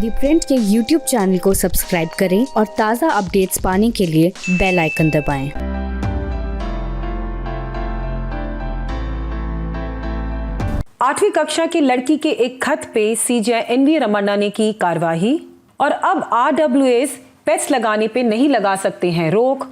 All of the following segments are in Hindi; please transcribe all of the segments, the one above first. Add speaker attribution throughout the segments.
Speaker 1: दी प्रिंट के YouTube चैनल को सब्सक्राइब करें और ताज़ा अपडेट्स पाने के लिए बेल आइकन दबाएं।
Speaker 2: 8वीं कक्षा की लड़की के एक खत पे सीजे एनवी रमन्ना ने की कार्रवाई और अब RWAs पेट्स लगाने पे नहीं लगा सकते हैं रोक।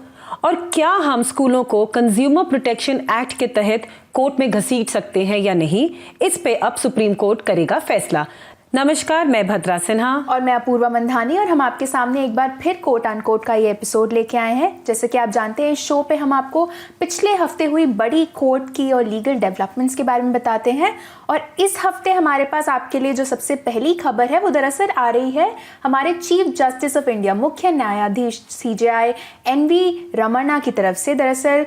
Speaker 2: और क्या हम स्कूलों को कंज्यूमर प्रोटेक्शन एक्ट के तहत कोर्ट में घसीट सकते हैं या नहीं, इस पे अब सुप्रीम कोर्ट करेगा फैसला। नमस्कार, मैं भद्रा सिन्हा
Speaker 3: और मैं अपूर्वा मंधानी और हम आपके सामने एक बार फिर कोट अनकोट का ये एपिसोड लेके आए हैं। जैसे कि आप जानते हैं, इस शो पे हम आपको पिछले हफ्ते हुई बड़ी कोर्ट की और लीगल डेवलपमेंट्स के बारे में बताते हैं। और इस हफ्ते हमारे पास आपके लिए जो सबसे पहली खबर है वो दरअसल आ रही है हमारे चीफ जस्टिस ऑफ इंडिया, मुख्य न्यायाधीश CJI एनवी रमन्ना की तरफ से। दरअसल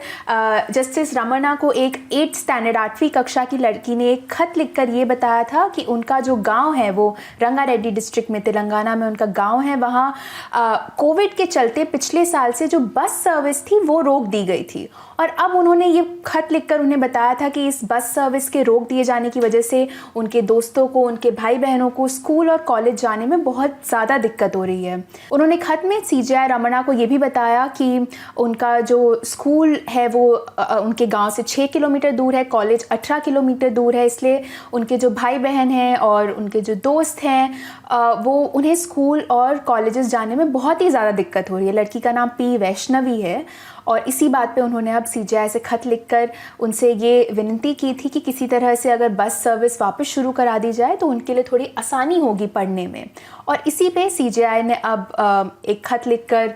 Speaker 3: जस्टिस रमन्ना को एक 8th स्टैंडर्ड 8वीं कक्षा की लड़की ने एक खत लिखकर ये बताया था कि उनका जो गाँव है वो रंगारेड्डी डिस्ट्रिक्ट में, तेलंगाना में उनका गांव है, वहाँ कोविड के चलते पिछले साल से जो बस सर्विस थी वो रोक दी गई थी। और अब उन्होंने ये खत लिखकर उन्हें बताया था कि इस बस सर्विस के रोक दिए जाने की वजह से उनके दोस्तों को, उनके भाई बहनों को स्कूल और कॉलेज जाने में बहुत ज़्यादा दिक्कत हो रही है। उन्होंने खत में CJI रमन्ना को ये भी बताया कि उनका जो स्कूल है वो उनके गांव से 6 किलोमीटर दूर है, कॉलेज 18 किलोमीटर दूर है, इसलिए उनके जो भाई बहन हैं और उनके जो दोस्त हैं वो उन्हें स्कूल और कॉलेजेस जाने में बहुत ही ज़्यादा दिक्कत हो रही है। लड़की का नाम P वैष्णवी है और इसी बात पे उन्होंने अब CJI से खत लिखकर उनसे ये विनती की थी कि किसी तरह से अगर बस सर्विस वापस शुरू करा दी जाए तो उनके लिए थोड़ी आसानी होगी पढ़ने में। और इसी पे CJI ने अब एक खत लिखकर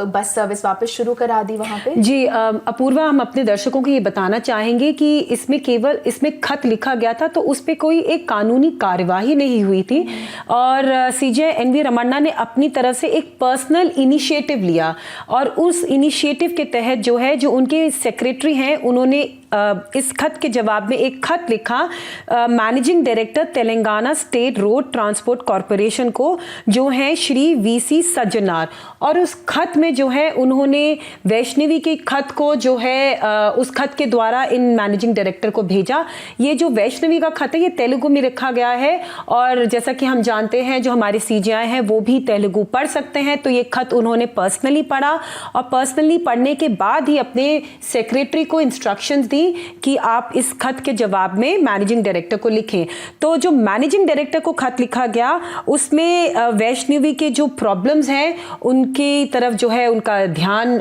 Speaker 3: बस सर्विस वापस शुरू करा दी वहाँ पे।
Speaker 2: जी अपूर्वा, हम अपने दर्शकों को ये बताना चाहेंगे कि इसमें खत लिखा गया था तो उस पर कोई एक कानूनी कार्यवाही नहीं हुई थी और CJI एनवी रमन्ना ने अपनी तरफ से एक पर्सनल इनिशिएटिव लिया और उस इनिशिएटिव के तहत जो उनके सेक्रेटरी हैं उन्होंने इस खत के जवाब में एक खत लिखा managing director Telangana state road transport corporation को, जो है श्री VC सज्जनार। और उस खत में उन्होंने वैष्णवी के खत को उस खत के द्वारा इन मैनेजिंग डायरेक्टर को भेजा। ये जो वैष्णवी का खत है ये तेलुगु में लिखा गया है और जैसा कि हम जानते हैं जो हमारे CJI हैं वो भी तेलुगु पढ़ सकते हैं, तो ये खत उन्होंने पर्सनली पढ़ा और पर्सनली पढ़ने के बाद ही अपने सेक्रेटरी को इंस्ट्रक्शंस दी कि आप इस खत के जवाब में मैनेजिंग डायरेक्टर को लिखें। तो जो मैनेजिंग डायरेक्टर को खत लिखा गया उसमें वैष्णवी के जो प्रॉब्लम्स हैं उनकी तरफ उनका ध्यान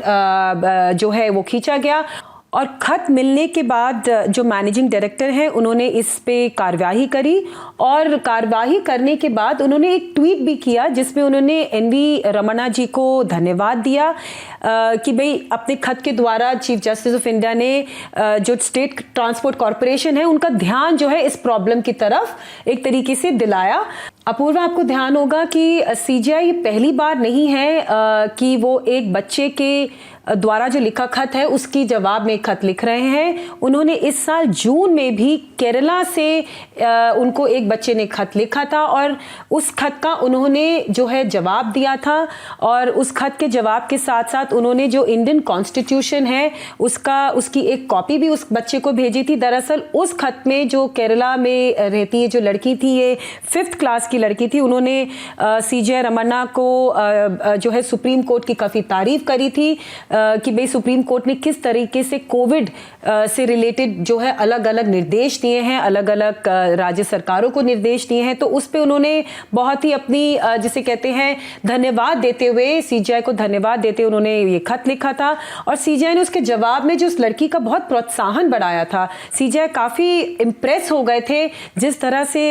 Speaker 2: वो खींचा गया। और खत मिलने के बाद जो मैनेजिंग डायरेक्टर हैं उन्होंने इस पे कार्यवाही करी और कार्यवाही करने के बाद उन्होंने एक ट्वीट भी किया जिसमें उन्होंने एनवी रमन्ना जी को धन्यवाद दिया कि भाई अपने खत के द्वारा चीफ जस्टिस ऑफ इंडिया ने जो स्टेट ट्रांसपोर्ट कॉरपोरेशन है उनका ध्यान इस प्रॉब्लम की तरफ एक तरीके से दिलाया। अपूर्वा, आपको ध्यान होगा कि CJI पहली बार नहीं है कि वो एक बच्चे के द्वारा जो लिखा खत है उसकी जवाब में खत लिख रहे हैं। उन्होंने इस साल जून में भी केरला से उनको एक बच्चे ने खत लिखा था और उस खत का उन्होंने जवाब दिया था और उस खत के जवाब के साथ साथ उन्होंने जो इंडियन कॉन्स्टिट्यूशन है उसकी एक कॉपी भी उस बच्चे को भेजी थी। दरअसल उस खत में जो केरला में रहती है जो लड़की थी, ये 5th क्लास की लड़की थी, उन्होंने CJI रमन्ना को सुप्रीम कोर्ट की काफ़ी तारीफ करी थी कि भाई सुप्रीम कोर्ट ने किस तरीके से कोविड से रिलेटेड अलग अलग निर्देश दिए हैं, अलग अलग राज्य सरकारों को निर्देश दिए हैं। तो उस पे उन्होंने बहुत ही अपनी जिसे कहते हैं धन्यवाद देते हुए, CJI को धन्यवाद देते हुए उन्होंने ये खत लिखा था और CJI ने उसके जवाब में जो उस लड़की का बहुत प्रोत्साहन बढ़ाया था। CJI काफ़ी इम्प्रेस हो गए थे जिस तरह से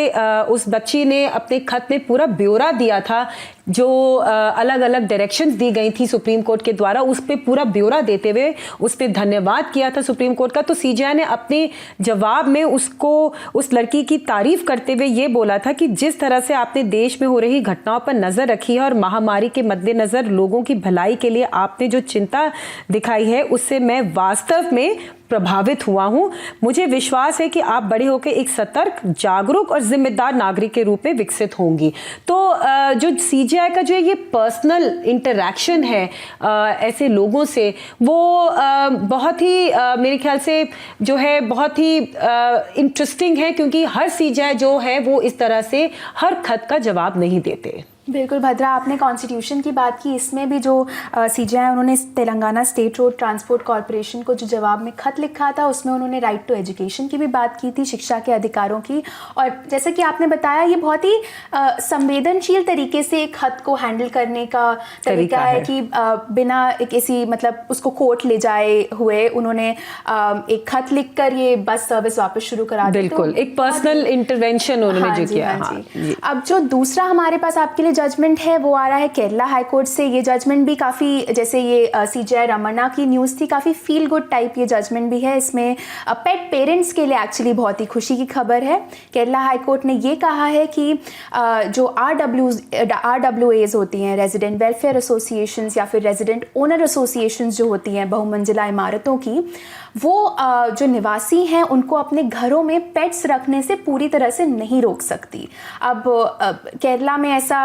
Speaker 2: उस बच्ची ने अपने खत में पूरा ब्यौरा दिया था, जो अलग अलग डायरेक्शंस दी गई थी सुप्रीम कोर्ट के द्वारा, उस पे पूरा ब्यौरा देते हुए उस पे धन्यवाद किया था सुप्रीम कोर्ट का। तो CJI ने अपने जवाब में उस लड़की की तारीफ करते हुए ये बोला था कि जिस तरह से आपने देश में हो रही घटनाओं पर नजर रखी है और महामारी के मद्देनजर लोगों की भलाई के लिए आपने जो चिंता दिखाई है उससे मैं वास्तव में प्रभावित हुआ हूं। मुझे विश्वास है कि आप बड़े होकर एक सतर्क, जागरूक और जिम्मेदार नागरिक के रूप में विकसित होंगी। तो जो सीजेआई का जो ये पर्सनल इंटरैक्शन है ऐसे लोगों से, वो बहुत ही मेरे ख्याल से जो है बहुत ही इंटरेस्टिंग है, क्योंकि हर सीजेआई जो है वो इस तरह से हर खत का जवाब नहीं देते।
Speaker 3: बिल्कुल भद्रा, आपने कॉन्स्टिट्यूशन की बात की, इसमें भी जो सीजेआई उन्होंने Telangana state road transport corporation को जो जवाब में खत लिखा था, उसमें उन्होंने राइट टू एजुकेशन की भी बात की थी, शिक्षा के अधिकारों की। और जैसे कि आपने बताया, ये बहुत ही संवेदनशील तरीके से एक खत को हैंडल करने का तरीका है कि बिना किसी मतलब उसको कोर्ट ले जाए हुए उन्होंने एक खत लिख कर ये बस सर्विस वापस शुरू करा दी।
Speaker 2: बिल्कुल, एक पर्सनल इंटरवेंशन उन्होंने जो किया।
Speaker 3: अब जो दूसरा हमारे पास आपके लिए जजमेंट है वो आ रहा है केरला हाई कोर्ट से। ये जजमेंट भी काफ़ी, जैसे ये सीजेआई रमन्ना की न्यूज़ थी, काफ़ी फील गुड टाइप ये जजमेंट भी है। इसमें पेट पेरेंट्स के लिए एक्चुअली बहुत ही खुशी की खबर है। केरला हाई कोर्ट ने ये कहा है कि जो RWAs होती हैं, रेजिडेंट वेलफेयर एसोसिएशंस या फिर रेजिडेंट ओनर एसोसिएशंस जो होती हैं बहुमंजिला इमारतों की, वो जो निवासी हैं उनको अपने घरों में पेट्स रखने से पूरी तरह से नहीं रोक सकती। अब केरला में ऐसा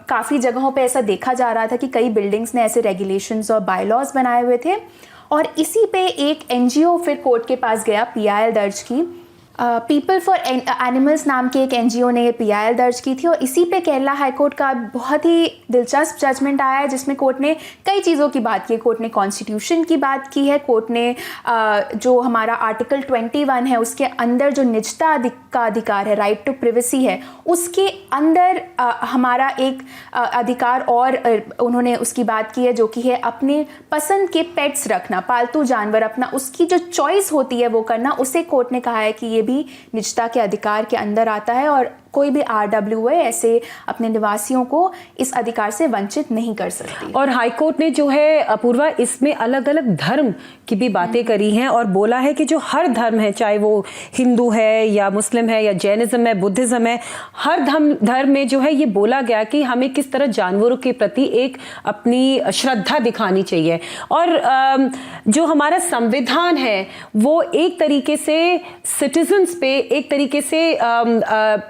Speaker 3: काफ़ी जगहों पे ऐसा देखा जा रहा था कि कई बिल्डिंग्स ने ऐसे रेगुलेशंस और बायलॉज बनाए हुए थे, और इसी पे एक NGO फिर कोर्ट के पास गया, PIL दर्ज की। पीपल फॉर एनिमल्स नाम के एक NGO ने ये PIL दर्ज की थी, और इसी पे केरला हाई कोर्ट का बहुत ही दिलचस्प जजमेंट आया है, जिसमें कोर्ट ने कई चीज़ों की बात की है। कोर्ट ने कॉन्स्टिट्यूशन की बात की है, कोर्ट ने जो हमारा आर्टिकल 21 है उसके अंदर जो निजता का अधिकार है, राइट टू प्रिवेसी है, उसके अंदर हमारा एक अधिकार और उन्होंने उसकी बात की है, जो कि है अपने पसंद के पेट्स रखना, पालतू जानवर अपना, उसकी जो चॉइस होती है वो करना। उसे कोर्ट ने कहा है कि ये भी निजता के अधिकार के अंदर आता है, और कोई भी RWA ऐसे अपने निवासियों को इस अधिकार से वंचित नहीं कर सकती।
Speaker 2: और हाई कोर्ट ने जो है अपूर्वा, इसमें अलग अलग धर्म की भी बातें करी हैं, और बोला है कि जो हर धर्म है, चाहे वो हिंदू है या मुस्लिम है या जैनिज्म है, बुद्धिज्म है, हर धर्म में जो है ये बोला गया कि हमें किस तरह जानवरों के प्रति एक अपनी श्रद्धा दिखानी चाहिए। और जो हमारा संविधान है वो एक तरीके से सिटीजन्स पे, एक तरीके से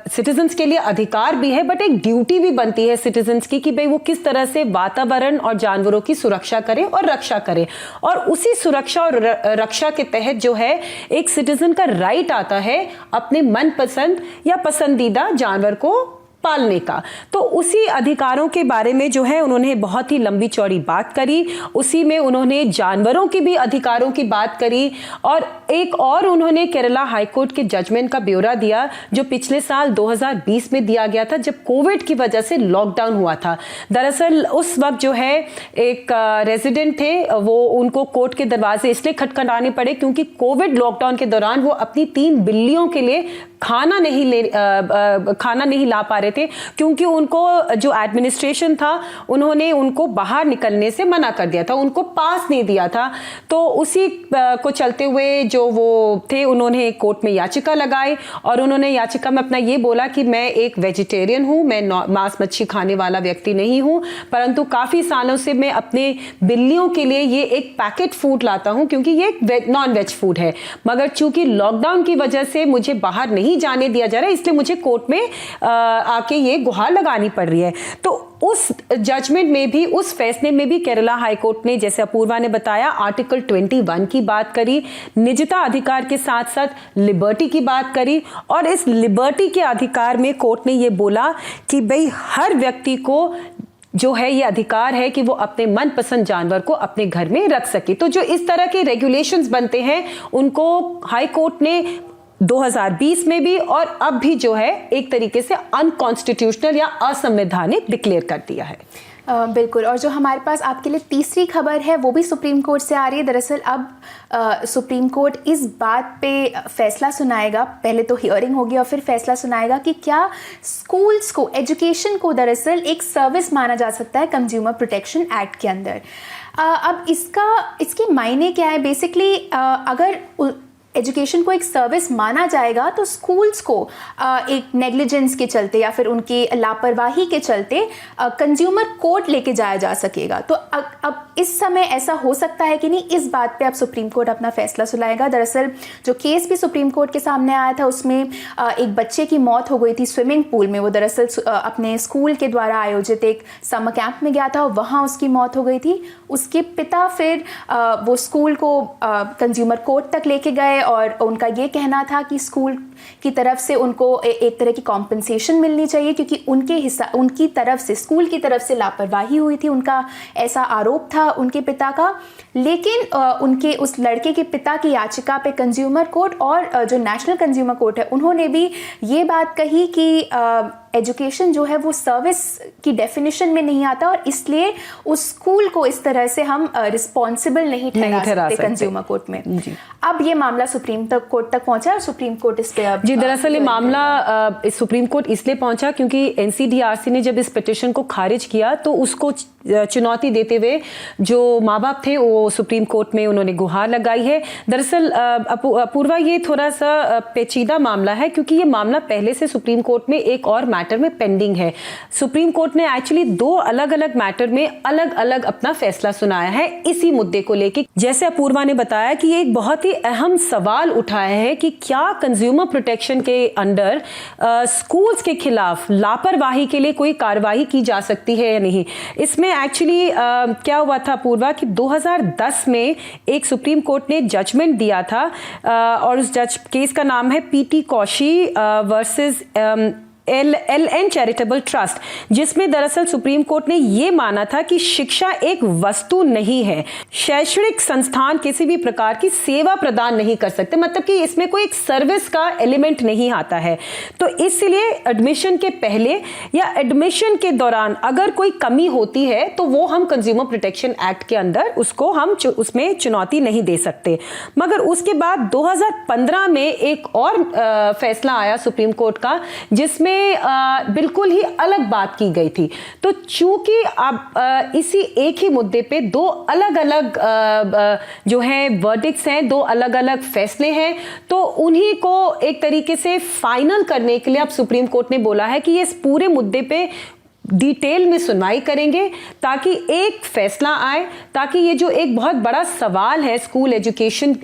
Speaker 2: सिटीजन्स के लिए अधिकार भी है, बट एक ड्यूटी भी बनती है सिटीजन्स की कि भाई वो किस तरह से वातावरण और जानवरों की सुरक्षा करें और रक्षा करें। और उसी सुरक्षा और रक्षा के तहत जो है एक सिटीजन का राइट आता है अपने मनपसंद या पसंदीदा जानवर को पालने का। तो उसी अधिकारों के बारे में जो है उन्होंने बहुत ही लंबी चौड़ी बात करी, उसी में उन्होंने जानवरों की भी अधिकारों की बात करी, और एक और उन्होंने केरला हाई कोर्ट के जजमेंट का ब्यौरा दिया जो पिछले साल 2020 में दिया गया था, जब कोविड की वजह से लॉकडाउन हुआ था। दरअसल उस वक्त जो है एक रेजिडेंट थे, वो उनको कोर्ट के दरवाजे इसलिए खटखटाने पड़े क्योंकि कोविड लॉकडाउन के दौरान वो अपनी 3 बिल्लियों के लिए खाना नहीं ला पा रहे थे, क्योंकि उनको जो एडमिनिस्ट्रेशन था उन्होंने उनको बाहर निकलने से मना कर दिया था, उनको पास नहीं दिया था। तो उसी को चलते हुए जो वो थे उन्होंने कोर्ट में याचिका लगाई, और उन्होंने याचिका में अपना ये बोला कि मैं एक वेजिटेरियन हूँ, मैं मांस मच्छी खाने वाला व्यक्ति नहीं हूँ, परंतु काफ़ी सालों से मैं अपने बिल्लियों के लिए ये एक पैकेट फूड लाता हूँ क्योंकि ये एक नॉन वेज फूड है, मगर चूंकि लॉकडाउन की वजह से मुझे बाहर नहीं जाने दिया जा रहा है, इसलिए मुझे कोर्ट में आके ये गुहार लगानी पड़ रही है। तो उस जजमेंट में भी, उस फैसले में भी केरला हाई कोर्ट ने, जैसे अपूर्वा ने बताया, आर्टिकल 21 की बात करी, निजता अधिकार के साथ साथ लिबर्टी की बात करी, और इस लिबर्टी के अधिकार में कोर्ट ने ये बोला कि भाई हर व्यक्ति को जो है ये अधिकार है कि वो अपने मनपसंद जानवर को अपने घर में रख सके। तो जो इस तरह के रेगुलेशंस बनते हैं उनको हाई कोर्ट ने 2020 में भी और अब भी जो है एक तरीके से अनकॉन्स्टिट्यूशनल या असंवैधानिक डिक्लेयर कर दिया है।
Speaker 3: बिल्कुल। और जो हमारे पास आपके लिए तीसरी खबर है वो भी सुप्रीम कोर्ट से आ रही है। दरअसल अब सुप्रीम कोर्ट इस बात पे फैसला सुनाएगा, पहले तो हियरिंग होगी और फिर फैसला सुनाएगा कि क्या स्कूल्स को, एजुकेशन को दरअसल एक सर्विस माना जा सकता है कंज्यूमर प्रोटेक्शन एक्ट के अंदर। अब इसके मायने क्या है? बेसिकली अगर एजुकेशन को एक सर्विस माना जाएगा तो स्कूल्स को एक नेग्लिजेंस के चलते या फिर उनकी लापरवाही के चलते कंज्यूमर कोर्ट लेके जाया जा सकेगा। तो अब इस समय ऐसा हो सकता है कि नहीं, इस बात पे अब सुप्रीम कोर्ट अपना फैसला सुनाएगा। दरअसल जो केस भी सुप्रीम कोर्ट के सामने आया था उसमें एक बच्चे की मौत हो गई थी स्विमिंग पूल में। वो दरअसल अपने स्कूल के द्वारा आयोजित एक समर कैंप में गया था और वहाँ उसकी मौत हो गई थी। उसके पिता फिर वो स्कूल को कंज्यूमर कोर्ट तक लेके गए और उनका ये कहना था कि स्कूल की तरफ से उनको एक तरह की कॉम्पनसेशन मिलनी चाहिए क्योंकि उनकी तरफ से, स्कूल की तरफ से लापरवाही हुई थी। उनका ऐसा आरोप था उनके पिता का। लेकिन उनके उस लड़के के पिता की याचिका पे कंज्यूमर कोर्ट और जो नेशनल कंज्यूमर कोर्ट है उन्होंने भी ये बात कही कि एजुकेशन जो है वो सर्विस की डेफिनेशन में नहीं आता और इसलिए उस स्कूल को इस तरह से हम रिस्पॉन्सिबल नहीं ठहरा सकते कंज्यूमर कोर्ट में। अब ये मामला सुप्रीम कोर्ट तक पहुंचा और सुप्रीम कोर्ट इस पे अब
Speaker 2: जी दरअसल ये मामला सुप्रीम कोर्ट इसलिए पहुंचा क्योंकि एनसीडीआरसी ने जब इस पिटीशन को खारिज किया तो उसको चुनौती देते हुए जो माँ बाप थे वो सुप्रीम कोर्ट में उन्होंने गुहार लगाई है। दरअसल अपूर्वा ये थोड़ा सा पेचीदा मामला है क्योंकि ये मामला पहले से सुप्रीम कोर्ट में एक और मैटर में पेंडिंग है। सुप्रीम कोर्ट ने एक्चुअली 2 अलग अलग मैटर में अलग अलग अपना फैसला सुनाया है इसी मुद्दे को लेकर। जैसे अपूर्वा ने बताया कि ये एक बहुत ही अहम सवाल उठाया है कि क्या कंज्यूमर प्रोटेक्शन के अंडर स्कूल्स के खिलाफ लापरवाही के लिए कोई कार्रवाई की जा सकती है या नहीं। इसमें एक्चुअली क्या हुआ था अपूर्वा कि 2010 में एक सुप्रीम कोर्ट ने जजमेंट दिया था और उस जज केस का नाम है PT Kaushi versus LN charitable trust, जिसमें दरअसल सुप्रीम कोर्ट ने यह माना था कि शिक्षा एक वस्तु नहीं है। शैक्षणिक संस्थान किसी भी प्रकार की सेवा प्रदान नहीं कर सकते, मतलब कि इसमें कोई एक सर्विस का एलिमेंट नहीं आता है। तो इसलिए एडमिशन के पहले या एडमिशन के दौरान अगर कोई कमी होती है तो वो हम कंज्यूमर प्रोटेक्शन एक्ट के अंदर उसको हम उसमें चुनौती नहीं दे सकते। मगर उसके बाद 2015 में एक और फैसला आया सुप्रीम कोर्ट का जिसमें बिल्कुल ही अलग बात की गई थी। तो चूंकि अब इसी एक ही मुद्दे पे 2 अलग अलग जो है वर्डिक्ट्स हैं, 2 अलग अलग फैसले हैं, तो उन्हीं को एक तरीके से फाइनल करने के लिए अब सुप्रीम कोर्ट ने बोला है कि ये इस पूरे मुद्दे पे डिटेल में सुनवाई करेंगे ताकि एक फैसला आए, ताकि ये जो एक बहुत बड़ा सवाल है स्कूल एजुकेशन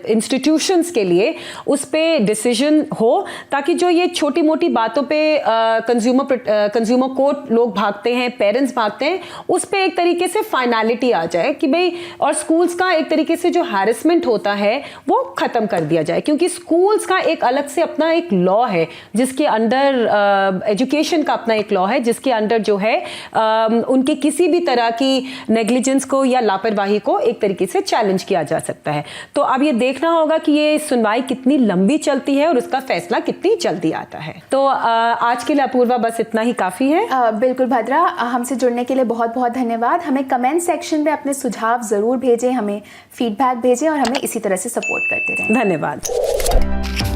Speaker 2: इंस्टीट्यूशंस के लिए उस पे डिसीजन हो, ताकि जो ये छोटी मोटी बातों पे कंज्यूमर कोर्ट लोग भागते हैं, पेरेंट्स भागते हैं, उस पे एक तरीके से फाइनलिटी आ जाए कि भाई, और स्कूल्स का एक तरीके से जो हैरेसमेंट होता है वो खत्म कर दिया जाए। क्योंकि स्कूल्स का एक अलग से अपना एक लॉ है जिसके अंडर एजुकेशन का अपना एक लॉ है जिसके अंडर जो है उनके किसी भी तरह की नेग्लिजेंस को या लापरवाही को एक तरीके से चैलेंज किया जा सकता है। तो अब ये देखना होगा कि ये सुनवाई कितनी लंबी चलती है और उसका फैसला कितनी जल्दी आता है। तो आज के लिए अपूर्वा बस इतना ही काफी है।
Speaker 3: बिल्कुल भद्रा, हमसे जुड़ने के लिए बहुत बहुत धन्यवाद। हमें कमेंट सेक्शन में अपने सुझाव जरूर भेजें, हमें फीडबैक भेजें और हमें इसी तरह से सपोर्ट करते रहें।
Speaker 2: धन्यवाद।